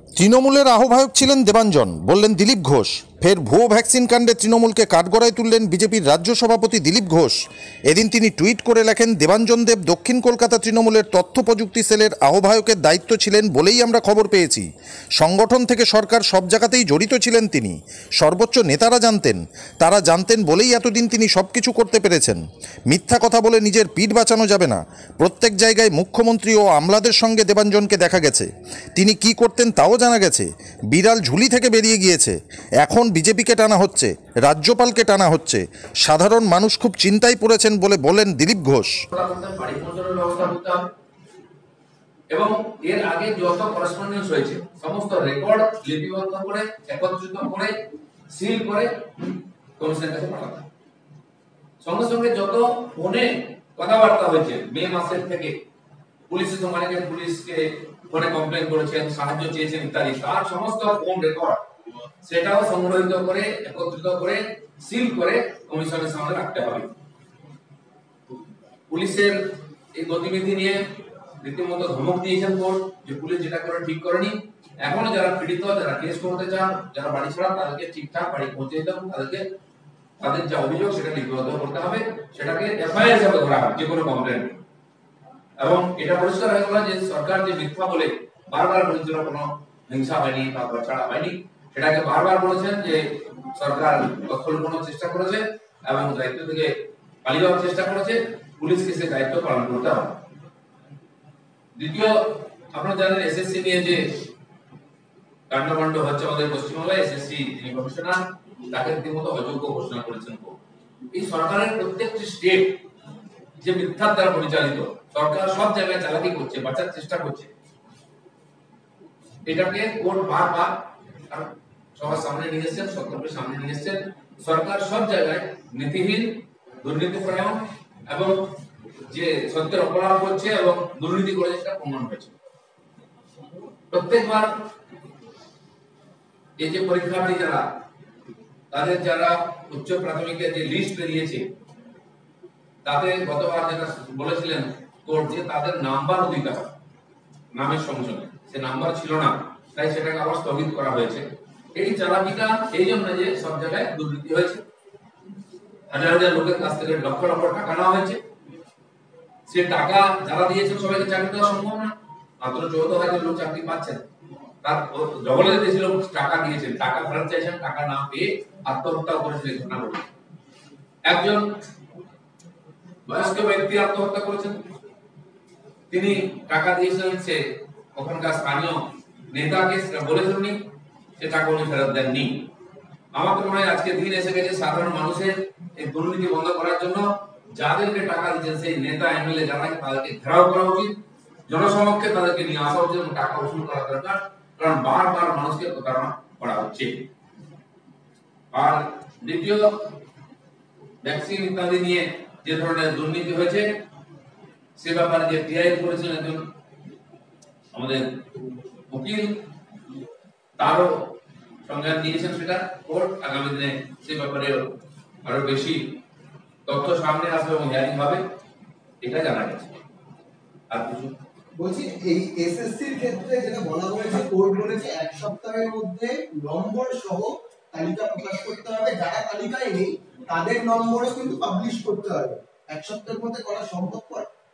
তৃণমূলের আহ্বায়ক ছিলেন দেবাঞ্জন, বললেন দিলীপ ঘোষ। ফের ভুয়ো ভ্যাকসিন কাণ্ডে তৃণমূলকে কাঠগড়ায় তুললেন বিজেপির রাজ্য সভাপতি দিলীপ ঘোষ। এদিন তিনি টুইট করে লেখেন, দেবাঞ্জন দেব দক্ষিণ কলকাতা তৃণমূলের তথ্য প্রযুক্তি সেলের আহ্বায়কের দায়িত্ব ছিলেন বলেই আমরা খবর পেয়েছি। সংগঠন থেকে সরকার সব জায়গাতেই জড়িত ছিলেন তিনি। সর্বোচ্চ নেতারা জানতেন, তারা জানতেন বলেই এতদিন তিনি সব কিছু করতে পেরেছেন। মিথ্যা কথা বলে নিজের পিঠ বাঁচানো যাবে না। প্রত্যেক জায়গায় মুখ্যমন্ত্রী ও আমলাদের সঙ্গে দেবাঞ্জনকে দেখা গেছে। তিনি কি করতেন তাও জানা গেছে। বিড়াল ঝুলি থেকে বেরিয়ে গিয়েছে। এখন বিজেপিকে টানা হচ্ছে, রাজ্যপালকে টানা হচ্ছে। সাধারণ মানুষ খুব চিন্তায় পড়েছেন বলে বলেন দিলীপ ঘোষ। এবং এর আগে যত করেসপন্ডেন্স হয়েছে সমস্ত রেকর্ড লিপিবদ্ধ করে একত্রিত করে সিল করে কমিশনের কাছে পাঠাতে। সঙ্গে সঙ্গে যত ফোনে কথাবার্তা হয়েছে মে মাসের থেকে পুলিশের সঙ্গে পুলিশকে ফোনে কমপ্লেন করেছেন, সাহায্য চেয়েছেন ইত্যাদি, তার সমস্ত ফোন রেকর্ড সেটাও সংগ্রহিত করে একত্রিত করে সিল করে কমিশনের সামনে রাখতে হবে। পুলিশের এই গতিবিধি নিয়ে রীতিমতো ধমক দিয়েছেন কোর্ট যে পুলিশ যেটা করে ঠিক করেনি। এখনো যারা পীড়িত, যারা কেস করতে চান, যারা বাড়ি ছাড়া, তাদেরকে ঠিকঠাক বাড়ি পৌঁছে দিতে হবে। তাদের যা অভিযোগ সেটা লিপিবদ্ধ করতে হবে, সেটাকে এফআইআর হিসাবে ধরা হবে যে কোনো কমপ্লেন। এবং এটা পরিষ্কার হয়ে গেল যে সরকার যে মিথ্যা বলে বারবার বলেছিল কোনো হিংসা হয়নি বা ছাড়া হয়নি, সেটাকে বারবার বলেছেন যে সরকার তথ্য লুকানোর চেষ্টা করেছে এবং দায়িত্ব থেকে পালিয়ে যাওয়ার চেষ্টা করেছে। পুলিশকে সে দায়িত্ব পালন করতে হবে। দ্বিতীয়, আপনারা জানেন এসএসসি নিয়ে যে কাণ্ডকাণ্ড হচ্ছে আমাদের পশ্চিমবঙ্গে, এসএসসি যিনি কমিশনার তাকে রীতিমতো অযোগ্য ঘোষণা করেছেন। এই সরকারের প্রত্যেকটি স্টেট যে মিথ্যার দ্বারা পরিচালিত, সরকার সব জায়গায় চালাকি করছে, বাঁচার চেষ্টা করছে, এটাকে কোর্ট বারবার সবার সামনে নিয়ে এসছেন, সরকারের সামনে নিয়ে এসছেন। সরকার সব জায়গায় নীতিহীন, দুর্নীতিপরায়ণ এবং যে সত্যের অপরাধ করছে এবং দুর্নীতি করেছে সেটা প্রমাণ হয়েছে। প্রত্যেকবার এই যে পরীক্ষার্থী যারা, তাদের যারা উচ্চ প্রাথমিকের যে লিস্ট বেরিয়েছে, তাতে গতবার যেটা বলেছিলেন কোর্ট যে তাদের নাম্বার দিতে হবে নামের সঙ্গে সঙ্গে, সে নাম্বার ছিল না, তাই সেটাকে আবার স্থগিত করা হয়েছে। এই চালাকিটা এই জন্য যে সব জায়গায় দুর্নীতি হয়েছে, হাজার হাজার লোকের কাছ থেকে লক্ষ লক্ষ টাকা নেওয়া হয়েছে। সে টাকা যারা দিয়েছেন সবাইকে চাকরি দেওয়া সম্ভব না, মাত্র 14,000 লোক চাকরি পাচ্ছেন। তার ডবল দিয়েছিল, টাকা দিয়েছেন, টাকা ফেরত চাইছেন, টাকা না পেয়ে আত্মহত্যা করেছেন। এই ঘটনা ঘটেছে। একজন বয়স্ক ব্যক্তি আত্মহত্যা করেছেন, তিনি টাকা দিয়েছিলেন, সে ওখানকার স্থানীয় নেতাকে বলেছেন উনি, সে টাকা উনি ফেরত দেননি। আমার মনে হয় আজকে দিন এসে গেছে সাধারণ মানুষের এই দুর্নীতি বন্ধ করার জন্য যাদেরকে টাকা দিচ্ছেন সেই নেতা এমএলএ যারা, তাদেরকে ঘেরাও করা উচিত, জনসমক্ষে তাদেরকে নিয়ে আসা উচিত এবং টাকা উসুল করা দরকার, কারণ বারবার মানুষকে প্রতারণা করা হচ্ছে। আর দ্বিতীয়, ভ্যাকসিন ইত্যাদি নিয়ে যে ধরনের দুর্নীতি হয়েছে সে ব্যাপারে যে টিআই করেছিলেন একজন আমাদের উকিল, তারও সংজ্ঞান দিয়েছেন, সেটা কোর্ট আগামী দিনে সে ব্যাপারে আরো বেশি তথ্য সামনে আসবে এবং হিয়ারিং হবে, এটা জানা গেছে। আর কিছু বলছি, এই এসএসসির ক্ষেত্রে যেটা বলা হয়েছে, কোর্ট বলেছে 1 সপ্তাহের মধ্যে নম্বর সহ তালিকা প্রকাশ করতে হবে। যারা তালিকায় নেই তাদের নম্বরও কিন্তু পাবলিশ করতে হবে। 1 সপ্তাহের মধ্যে করা সম্ভব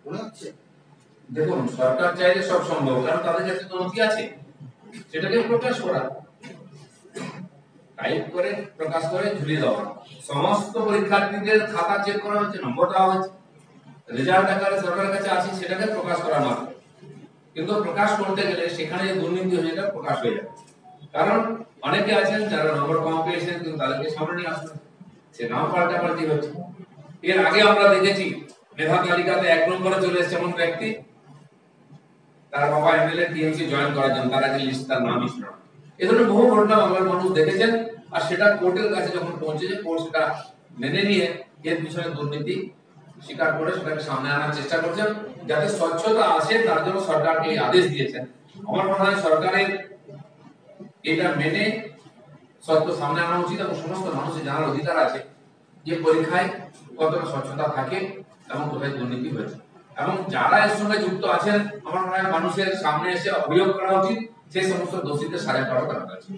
মনে হচ্ছে? দেখুন, সরকার চাইলে সব সম্ভব, কারণ তাদের কাছে তো নথি আছে, সেটাকে প্রকাশ করা, টাইপ করে প্রকাশ করে ঝুলিয়ে দেওয়া। সমস্ত পরীক্ষার্থীদের খাতা চেক করা হচ্ছে, নম্বর দেওয়া হচ্ছে, রেজাল্ট আকারে সরকারের কাছে আছে, সেটাকে প্রকাশ করা মাত্র। কিন্তু প্রকাশ করতে গেলে সেখানে যে দুর্নীতি হয়ে যায় প্রকাশ হয়ে যায়, কারণ অনেকে আছেন যারা নম্বর কম পেয়েছেন কিন্তু তাদেরকে সামনে নিয়ে আসবে, সে নাম পাল্টাপাল্টি হচ্ছে। এর আগে আমরা দেখেছি মেধা তালিকাতে 1 নম্বরে চলে এসেছে এমন ব্যক্তি, তার বাবা এমএলএ টিএমসি জয়েন করার জন্য, তার আগে লিস্ট তার নামই ছিল না। এই ধরনের বহু ঘটনা বাংলার মানুষ দেখেছেন। আর সেটা কোর্টের কাছে যখন পৌঁছেছে, কোর্ট সেটা মেনে নিয়ে এর পিছনে দুর্নীতি স্বীকার করে সেটাকে সামনে আনার চেষ্টা করছেন, যাতে স্বচ্ছতা আসে। তার জন্য সরকারকে এই আদেশ দিয়েছেন। আমার মনে হয় সরকারের এটা মেনে সত্য সামনে আনা উচিত এবং সমস্ত মানুষের জানার অধিকার আছে যে পরীক্ষায় কতটা স্বচ্ছতা থাকে এবং কোথায় দুর্নীতি হয়েছে। এবং যারা এর সঙ্গে যুক্ত আছেন, আমার মনে হয় মানুষের সামনে এসে অভিযোগ করা উচিত সেই সমস্ত দোষীদের সাজা করা দরকার আছে।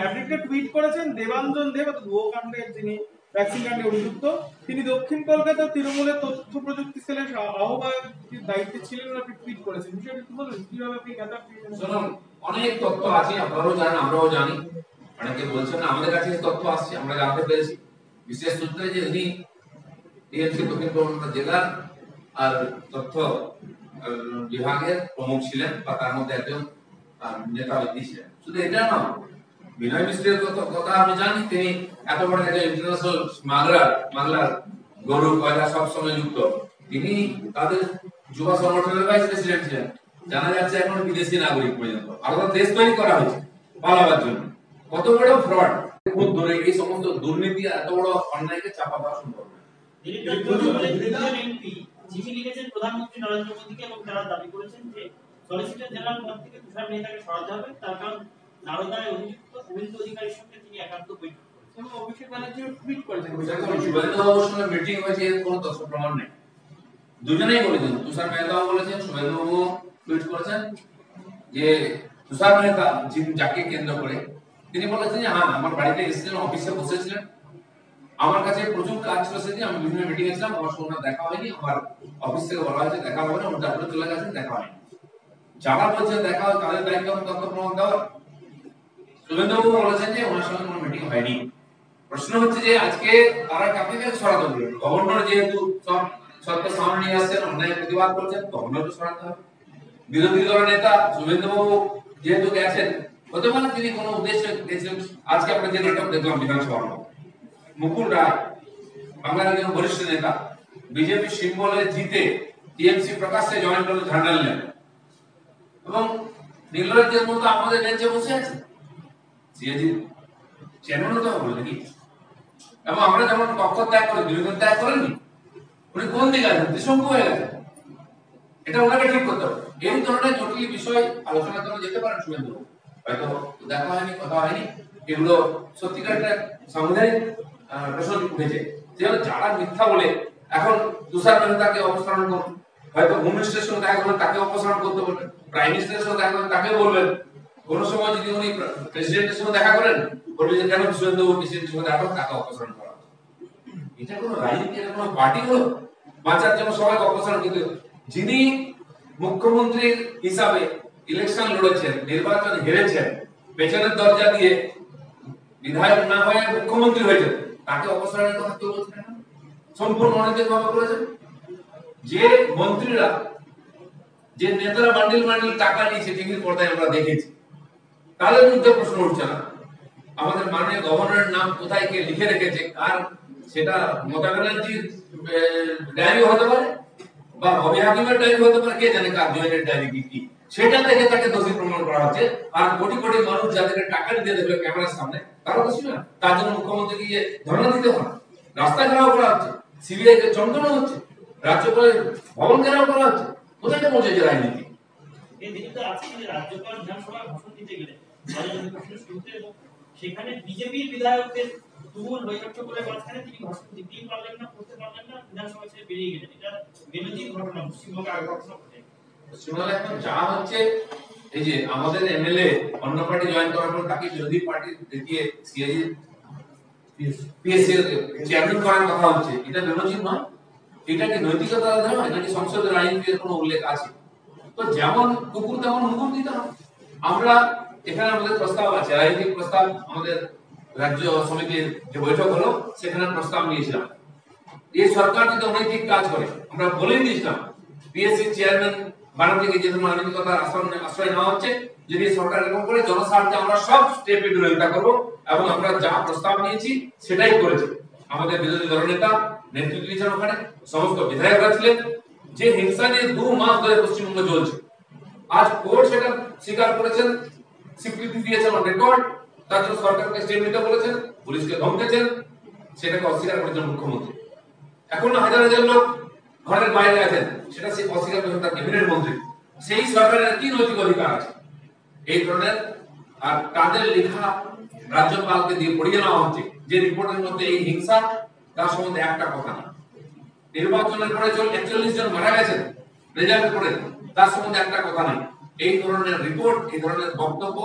একটা টুইট করেছেন দেবাঞ্জন দেব, ভুয়ো কাণ্ডের যিনি ভ্যাকসিন কাণ্ডে অভিযুক্ত, তিনি দক্ষিণ কলকাতা তৃণমূলের তথ্য প্রযুক্তি সেলের আহ্বায়কের দায়িত্বে ছিলেন, আপনি টুইট করেছেন, বিষয়টা একটু বলুন কিভাবে আপনি শুনুন, অনেক তথ্য আছে, আপনারাও জানেন, আমরাও জানি, অনেকে বলছেন না, আমাদের কাছে তথ্য আসছে, আমরা জানতে পেরেছি বিশেষ সূত্রে যে উনি টিএমসি দক্ষিণ কলকাতা জেলার আর তথ্য বিভাগের প্রমুখ ছিলেন, বা তার মধ্যে একজন নেতা ব্যক্তি ছিলেন। শুধু এটা না, বিনয় মিশ্রের কথা আমি জানি, তিনি এত বড় একজন ইন্টারন্যাশনাল স্মাগলার গরু কয়লা সবসময় যুক্ত, তিনি তাদের যুব সংগঠনের ভাইস প্রেসিডেন্ট ছিলেন, জানা যাচ্ছে এখন বিদেশি নাগরিক পর্যন্ত। আলাদা দেশ তৈরি করা হয়েছে পালাবার জন্য। কত বড় ফ্রড, খুব দূরে এই সমস্ত দুর্নীতি, এত বড় অন্যায়কে চাপা দেওয়া সম্ভব না। চিঠি লিখেছেন প্রধানমন্ত্রী নরেন্দ্র মোদীকে এবং তারা দাবি করেছেন যে সলিসিটর জেনারেল পদ থেকে তুষার মেহতাকে সরাতে হবে, তার কারণ নারদায় অভিযুক্ত শুভেন্দু অধিকারীর সঙ্গে তিনি একান্ত বৈঠক করেছেন এবং অভিষেক ব্যানার্জি টুইট করেছেন। শুভেন্দু বাবুর সঙ্গে মিটিং হয়েছে, এর কোনো তথ্য প্রমাণ নেই। দুজনেই বলেছেন, তুষার মেহতাও বলেছেন, শুভেন্দু বাবু টুইট করেছেন যে তুষার মেহতা যাকে কেন্দ্র করে তিনি বলেছেন যে হ্যাঁ, আমার বাড়িতে এসেছিলেন, অফিসে বসেছিলেন, আমার কাছে প্রচুর কাজ ছিল, সেদিন আমি বিভিন্ন মিটিং এ ছিলাম, আমার সঙ্গে দেখা হয়নি, আমার অফিস থেকে বলা হয়েছে দেখা হবে না, ওটা তারপরে চলে গেছেন, দেখা হয়নি। যারা বলছেন দেখা হয় তাদের দায়িত্ব তথ্য প্রমাণ দেওয়া। শুভেন্দুবাবু বলেছেন যে ওনার সঙ্গে কোনো মিটিং হয়নি। প্রশ্ন হচ্ছে যে আজকে তারা কাকে সরাতে বলবেন? গভর্নর যেহেতু সব সত্য সামনে নিয়ে আসছেন, অন্যায় প্রতিবাদ করছেন, গভর্নরকে সরাতে হবে। বিরোধী দলের নেতা শুভেন্দুবাবু যেহেতু গেছেন, হতে পারে তিনি কোনো উদ্দেশ্যে গেছেন। আজকে আমরা যে নাটক দেখলাম বিধানসভা, মুকুল রায় বাংলার একজন বরিষ্ঠ নেতা, বিজেপি সিম্বলে জিতে টিএমসি প্রকাশ্যে জয়েন করে ঝান্ডা নিলেন এবং নির্লজ্জের মতো আমাদের বেঞ্চে বসে আছে। সিএজি চেয়ারম্যান হতে হবে নাকি? এবং আমরা যেমন পক্ষ ত্যাগ করে দুর্নীতি ত্যাগ করেননি, উনি কোন দিকে আছেন? ত্রিশঙ্কু হয়ে গেছেন। এটা ওনাকে ঠিক করতে হবে। এই ধরনের জটিল বিষয় আলোচনার জন্য যেতে পারেন শুভেন্দু, হয়তো দেখা হয়নি, কথা হয়নি, এগুলো সত্যিকার সাংবিধানিক প্রশ্ন উঠেছে। যারা মিথ্যা বলে এখন তুষার মেহতাকে অপসারণ করুন, হয়তো হোম মিনিস্টারের সঙ্গে দেখা করবেন, তাকে অপসারণ করতে বলবেন, প্রাইম মিনিস্টারের সঙ্গে দেখা করবেন, তাকে বলবেন। কোন সময় যদি উনি প্রেসিডেন্টের সঙ্গে দেখা করেন, বলবেন যে কেন শুভেন্দু প্রেসিডেন্টের সঙ্গে দেখা করেন, তাকে অপসারণ করা। এটা কোনো রাজনীতি, এটা কোনো পার্টি হলো বাঁচার জন্য সবাইকে অপসারণ করতে। যিনি মুখ্যমন্ত্রী হিসাবে ইলেকশন লড়েছেন, নির্বাচন হেরেছেন, পেছনের দরজা দিয়ে বিধায়ক না হয়ে মুখ্যমন্ত্রী হয়েছেন, তাকে অপসারণের কথা কেউ বলছেন না। সম্পূর্ণ অনৈতিকভাবে করেছেন। যে মন্ত্রীরা, যে নেতারা বান্ডিল বান্ডিল টাকা নিয়েছে টিভির পর্দায় আমরা দেখেছি, তাদের বিরুদ্ধে প্রশ্ন উঠছে না। আমাদের মাননীয় গভর্নরের নাম কোথায় কে লিখে রেখেছে, কার সেটা মমতা ব্যানার্জির ডায়েরি হতে পারে বা রবি হাকিমের ডায়েরি হতে পারে, কে জানে কার জয়েন্টের ডায়েরি কি, সেটা থেকে তাকে দোষী প্রমাণ করা হচ্ছে। আর কোটি কোটি মানুষ যাদেরকে টাকা দিয়ে দেবে ক্যামেরার সামনে, তারা দোষী না। তার জন্য মুখ্যমন্ত্রীকে গিয়ে ধর্ণা দিতে হয়, রাস্তা ঘেরাও করা হচ্ছে, সিবিআই কে চমকানো হচ্ছে, রাজ্যপালের ভবন ঘেরাও করা হচ্ছে। কোথায় পৌঁছেছে রাজনীতি? এই দিনটা আজকে রাজ্যপাল বিধানসভায় ভাষণ দিতে গেলেন সেখানে বিজেপির বিধায়কদের তুমুল বৈঠক করে মাঝখানে তিনি ভাষণ দিতেই পারলেন না, করতে পারলেন না, বিধানসভা ছেড়ে বেরিয়ে গেলেন। এটা বিরোধী ঘটনা, পশ্চিমবঙ্গে আগে ঘটনা ঘটে। পশ্চিমবঙ্গে এখন যা হচ্ছে, এই যে আমাদের এমএলএ অন্য পার্টি জয়েন করার পর তাকে বিরোধী পার্টি দেখিয়ে সিএজি পিএসসি চেয়ারম্যান করার কথা হচ্ছে, এটা বিরোধী নয়। এটা কি নৈতিকতা নয়, নাকি সংসদের রাজনীতির কোনো উল্লেখ আছে? তো যেমন কুকুর তেমন মুকুর দিতে হবে। আমরা এখানে আমাদের প্রস্তাব আছে, রাজনৈতিক প্রস্তাব, আমাদের রাজ্য সমিতির যে বৈঠক হলো সেখানে প্রস্তাব নিয়েছিলাম। এই সরকার যদি অনৈতিক কাজ করে, আমরা বলেই দিয়েছিলাম পিএসসি চেয়ারম্যান বানাতে গিয়ে যে অনৈতিকতার আশ্রয় নেওয়া হচ্ছে, যদি সরকার এরকম করে জনস্বার্থে আমরা সব স্টেপে বিরোধিতা করবো এবং আমরা যা প্রস্তাব নিয়েছি সেটাই করেছি। আমাদের বিরোধী দলনেতা নেতৃত্ব দিয়েছেন, ওখানে সমস্ত বিধায়করা ছিলেন। যে হিংসা নিয়ে 2 মাস ধরে পশ্চিমবঙ্গ চলছে, আজ কোর্ট সেটা স্বীকার করেছেন, স্বীকৃতি দিয়েছেন অন রেকর্ড। তার জন্য সরকারকে স্টেপ নিতে বলেছেন, পুলিশকে ধমকেছেন, সেটাকে অস্বীকার করেছেন মুখ্যমন্ত্রী। এখন হাজার হাজার লোক ঘরের বাইরে আছেন, সেটা সে অস্বীকার করেছেন তার ক্যাবিনেট মন্ত্রী। সেই সরকারের কি নৈতিক অধিকার আছে এই ধরনের? আর তাদের লেখা রাজ্যপালকে দিয়ে পড়িয়ে নেওয়া হচ্ছে যে রিপোর্টের মধ্যে এই হিংসা, তার সম্বন্ধে একটা কথা না। নির্বাচনের পরে 41 জন মারা গেছেন রেজাল্ট করে, তার সম্বন্ধে একটা কথা নেই। এই ধরনের রিপোর্ট, এই ধরনের বক্তব্য,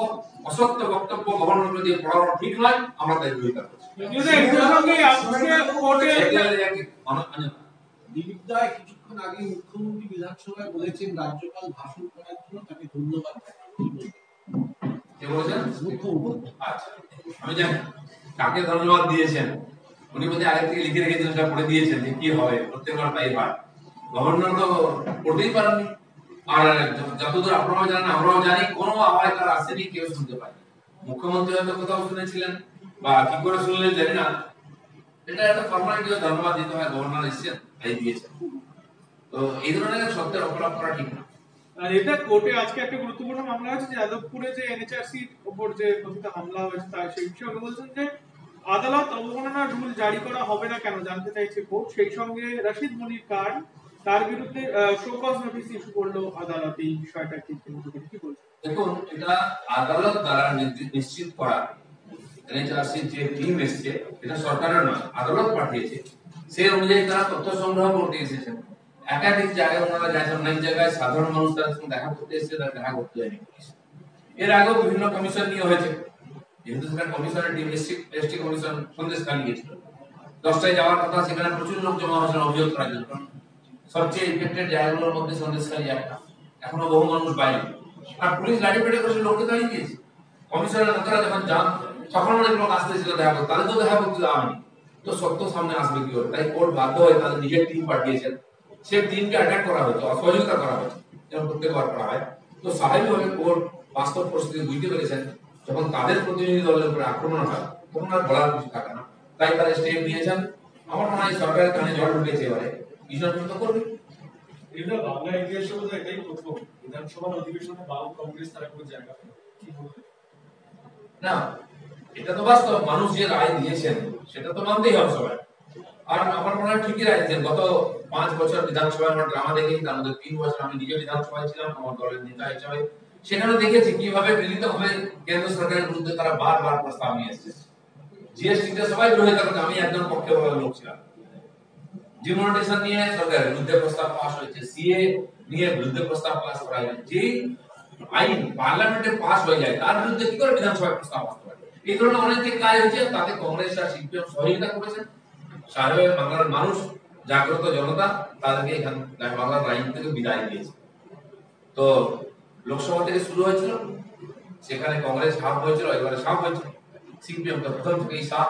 অসত্য বক্তব্য গভর্নমেন্ট দিয়ে পড়ানো ঠিক নয়, আমরা তাই বিরোধিতা করছি। দিলীপ দায় কিছুক্ষণ আগে মুখ্যমন্ত্রী বিধানসভায় বলেছেন রাজ্যপাল ভাষণ করার জন্য তাকে ধন্যবাদ। কে বলেছেন? মুখ্যমন্ত্রী। আচ্ছা, আমি জানি কাকে ধন্যবাদ দিয়েছেন। উনি বোধহয় আগে থেকে লিখে রেখেছেন, সেটা পড়ে দিয়েছেন যে কি হবে, প্রত্যেকবার তাই হয়। গভর্নর তো পড়তেই পারেননি। আর যতদূর আপনারাও জানেন, আমরাও জানি, কোনো আওয়াজ তার আসেনি, কেউ শুনতে পায়নি। মুখ্যমন্ত্রী হয়তো কোথাও শুনেছিলেন, বা কি করে শুনলেন জানি না। এটা একটা ফর্মালিটি, ধন্যবাদ দিতে হয়, গভর্নর এসেছেন তাই দিয়েছেন। তো এই ধরনের সত্যের অপরাধ করা ঠিক না। আর এটা কোর্টে আজকে একটা গুরুত্বপূর্ণ মামলা হয়েছে যে যাদবপুরে যে এনএচআরসি উপর যে কথিত হামলা হয়েছে তার সেই বিষয়ে বলছেন যে আদালত অবমাননা রুল জারি করা হবে না কেন জানতে চাইছে কোর্ট। সেই সঙ্গে রশিদ মনির খান তার বিরুদ্ধে শোকজ নোটিশ ইস্যু করলো আদালত। এই বিষয়টা কি বলছেন? দেখুন, এটা আদালত দ্বারা নিশ্চিত করা। এনএচআরসি যে টিম এসেছে, এটা সরকারের নয়, আদালত পাঠিয়েছে। সেই অনুযায়ী তারা তথ্য সংগ্রহ করতে এসেছেন। একাধিক জায়গায় ওনারা গেছেন, অনেক জায়গায় সাধারণ মানুষ তাদের সঙ্গে দেখা করতে এসেছে, তারা দেখা করতে যায়নি পুলিশ। এর আগেও বিভিন্ন কমিশন নিয়ে হয়েছে, যেহেতু সেখানে কমিশনের টিম এসটি কমিশন সন্দেশখালী গিয়েছিল। 10টায় যাওয়ার কথা, সেখানে প্রচুর লোক জমা হয়েছিল অভিযোগ করার জন্য। সবচেয়ে ইফেক্টেড জায়গাগুলোর মধ্যে সন্দেশখালী একটা, এখনো বহু মানুষ বাইরে। আর পুলিশ গাড়ি পেটে করে লোককে দাঁড়িয়ে দিয়েছে। কমিশনের লোকেরা যখন যান, তখন অনেক লোক আসতেছিল দেখা করতে, তাদের তো দেখা করতে দেওয়া হয়নি। তো সত্য সামনে আসবে কি করে? তাই কোর্ট বাধ্য হয়ে তাদের নিজের টিম পাঠিয়েছেন। সেই টিমকে অ্যাটাক করা হয়েছে, অসহযোগিতা করা হয়েছে, যেমন প্রত্যেকবার করা হয়। তো স্বাভাবিকভাবে কোর্ট বাস্তব পরিস্থিতি বুঝতে পেরেছেন, যখন তাদের প্রতিনিধি দলের উপরে আক্রমণ হয়, তখন আর বলার কিছু থাকে না। তাই তারা স্টেপ নিয়েছেন। আমার মনে হয় সরকারের কানে জল ঢুকেছে, এবারে বিষয়টা তো করবে। এটা বাংলা ইতিহাসে বোধহয় এটাই প্রথম বিধানসভার অধিবেশনে বাম কংগ্রেস তারা কোনো জায়গা পেল না। এটা তো বাস্তব, মানুষ যে রায় দিয়েছেন সেটা তো মানতেই হবে সবাই। আর আমার মনে হয় ঠিকই রায় দিয়েছেন। গত 5 বছর বিধানসভায় আমরা ড্রামা দেখেছি, তার মধ্যে 3 বছর আমি নিজে বিধানসভায় ছিলাম আমার দলের নেতা হিসাবে। সেখানে দেখেছি কিভাবে মিলিতভাবে কেন্দ্র সরকারের বিরুদ্ধে তারা বারবার প্রস্তাব নিয়ে এসেছে। জিএসটিতে সবাই বিরোধিতা করছে, আমি একজন পক্ষে বলার লোক ছিলাম। ডিমনিটাইজেশন নিয়ে সরকারের বিরুদ্ধে প্রস্তাব পাস হয়েছে, সিএ নিয়ে বিরুদ্ধে প্রস্তাব পাস করা হয়েছে। যে আইন পার্লামেন্টে পাস হয়ে যায়, তার বিরুদ্ধে কি করে বিধানসভায় প্রস্তাব আসতে পারে? এই ধরনের অনেক কাজ হয়েছে, তাতে কংগ্রেস আর সিপিএম সহযোগিতা করেছেন। সারা বাংলার মানুষ, জাগ্রত জনতা, তাদেরকে এখানে বাংলার রাজনীতি থেকে বিদায় দিয়েছে। তো লোকসভা থেকে শুরু হয়েছিল, সেখানে কংগ্রেস হাফ হয়েছিল, এবারে সাফ হয়েছিল। সিপিএম তো প্রথম থেকেই সাফ।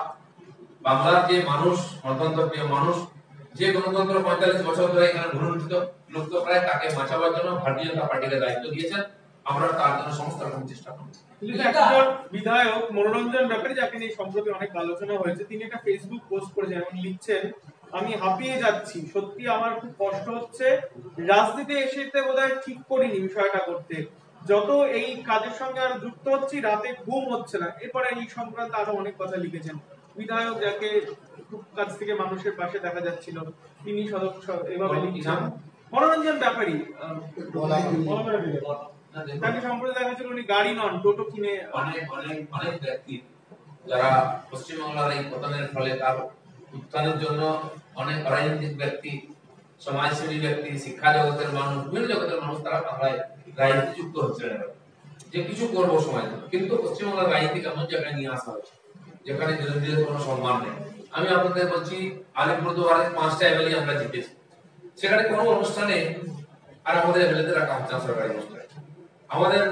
বাংলার যে মানুষ, গণতন্ত্র প্রিয় মানুষ, যে গণতন্ত্র 45 বছর ধরে এখানে ভূলুণ্ঠিত লুপ্তপ্রায়, তাকে বাঁচাবার জন্য ভারতীয় জনতা পার্টিকে দায়িত্ব দিয়েছেন। আমরা তার জন্য সমস্ত রকম চেষ্টা করছি। বিধায়ক মনোরঞ্জন ব্যাপারে, যাকে নিয়ে সম্প্রতি অনেক আলোচনা হয়েছে, তিনি একটা ফেসবুক পোস্ট করেছেন এবং লিখছেন, আমি হাঁপিয়ে যাচ্ছি, সত্যি আমার খুব কষ্ট হচ্ছে। রাজনীতি এসেতে বোধহয় ঠিক করিনি বিষয়টা করতে। যত এই কাজের সঙ্গে আর যুক্ত হচ্ছি, রাতে ঘুম হচ্ছে না। এরপরে এই সংক্রান্ত আরো অনেক কথা লিখেছেন। বিধায়ক যাকে খুব কাছ থেকে মানুষের পাশে দেখা যাচ্ছিল, তিনি সদস্য এভাবে লিখছেন। মনোরঞ্জন ব্যাপারী, তাকে সম্প্রতি দেখা যাচ্ছিল উনি গাড়ি নন, টোটো কিনে। অনেক ব্যক্তি যারা পশ্চিমবাংলার এই পতনের ফলে তার উত্থানের জন্য অনেক রাজনৈতিক ব্যক্তি, সমাজসেবী ব্যক্তি, শিক্ষা জগতের মানুষ, বিভিন্ন জগতের মানুষ, তারা বাংলায় রাজনীতি যুক্ত হচ্ছিলেন যে কিছু করবো সময়। কিন্তু পশ্চিমবাংলার রাজনীতি এমন জায়গায় নিয়ে আসা হচ্ছে যেখানে বিরোধীদের কোনো সম্মান নেই। আমি আপনাদের বলছি, আলিপুরদুয়ারে 5টা এমএলএ আমরা জিতেছি, সেখানে কোনো অনুষ্ঠানে আর আমাদের এমএলএ রাখা হচ্ছে না সরকারি অনুষ্ঠানে। আমাদের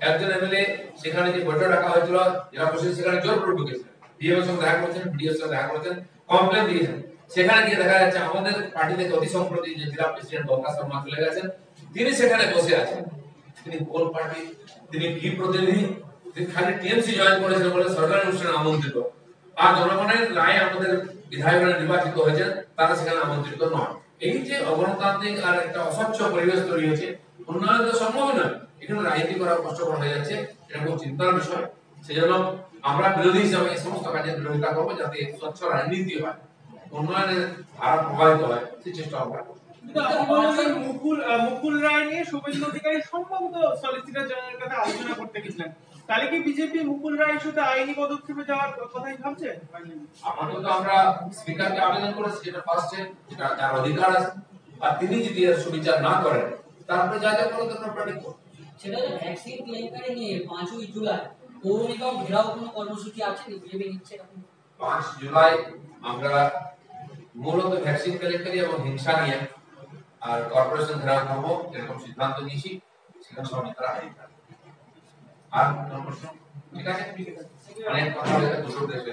একজন এমএলএ সেখানে যে বৈঠক রাখা হয়েছিল, যারা বসে সেখানে জোর করে ঢুকেছে, ডিএম এর সঙ্গে দেখা করেছেন, বিডিও এর সঙ্গে দেখা করেছেন, কমপ্লেন দিয়েছেন। সেখানে গিয়ে দেখা যাচ্ছে আমাদের পার্টি থেকে অতি সম্প্রতি যে জেলা প্রেসিডেন্ট বঙ্কা শর্মা চলে গেছেন, তিনি সেখানে বসে আছেন। তিনি কোন পার্টি, তিনি কি প্রতিনিধি? তিনি খালি টিএমসি জয়েন করেছেন বলে সরকারি অনুষ্ঠানে আমন্ত্রিত, আর জনগণের রায় আমাদের বিধায়করা নির্বাচিত হয়েছেন, তারা সেখানে আমন্ত্রিত নয়। এই যে অগণতান্ত্রিক আর একটা অস্বচ্ছ পরিবেশ তৈরি হয়েছে, উন্নয়ন তো সম্ভব নয়। এখানে রাজনীতি করা কষ্টকর হয়ে যাচ্ছে, এটা খুব চিন্তার বিষয়। সেজন্য আমরা বিরোধী হিসাবে এই সমস্ত কাজের বিরোধিতা করবো, যাতে স্বচ্ছ রাজনীতি হয়, উন্নয়নের ধারা প্রবাহিত হয়, সেই চেষ্টা আমরা করবো। মুকুল রায় নিয়ে শুভেন্দু অধিকারী সম্ভবত সলিসিটর জেনারেলের কাছে আলোচনা করতে গেছিলেন। তাহলে কি বিজেপি মুকুল রায়ের সাথে আইনি পদক্ষেপে যাওয়ার কথাই ভাবছে? আমাদের তো আমরা স্পিকারকে আবেদন করেছি, যেটা ফার্স্টে, যেটা যার অধিকার আছে। আর তিনি যদি এর সুবিচার না করেন, তারপরে যা যা করো তোমরা প্ল্যানিং করো। সেটা ভ্যাকসিন কেলেঙ্কারি নিয়ে 5ই জুলাই পৌর নিগম ঘেরাও কোনো কর্মসূচি আছে বিজেপি নিচ্ছে এখন? 5 জুলাই আমরা মূলত ভ্যাকসিন কেলেঙ্কারি এবং হিংসা নিয়ে আর কর্পোরেশন ঘেরাও করবো এরকম সিদ্ধান্ত নিয়েছি, সেখানে সব নেতারা হাজির থাকবে। আর কোনো প্রশ্ন? ঠিক আছে, অনেক কথা হয়েছে, দুটো দেশে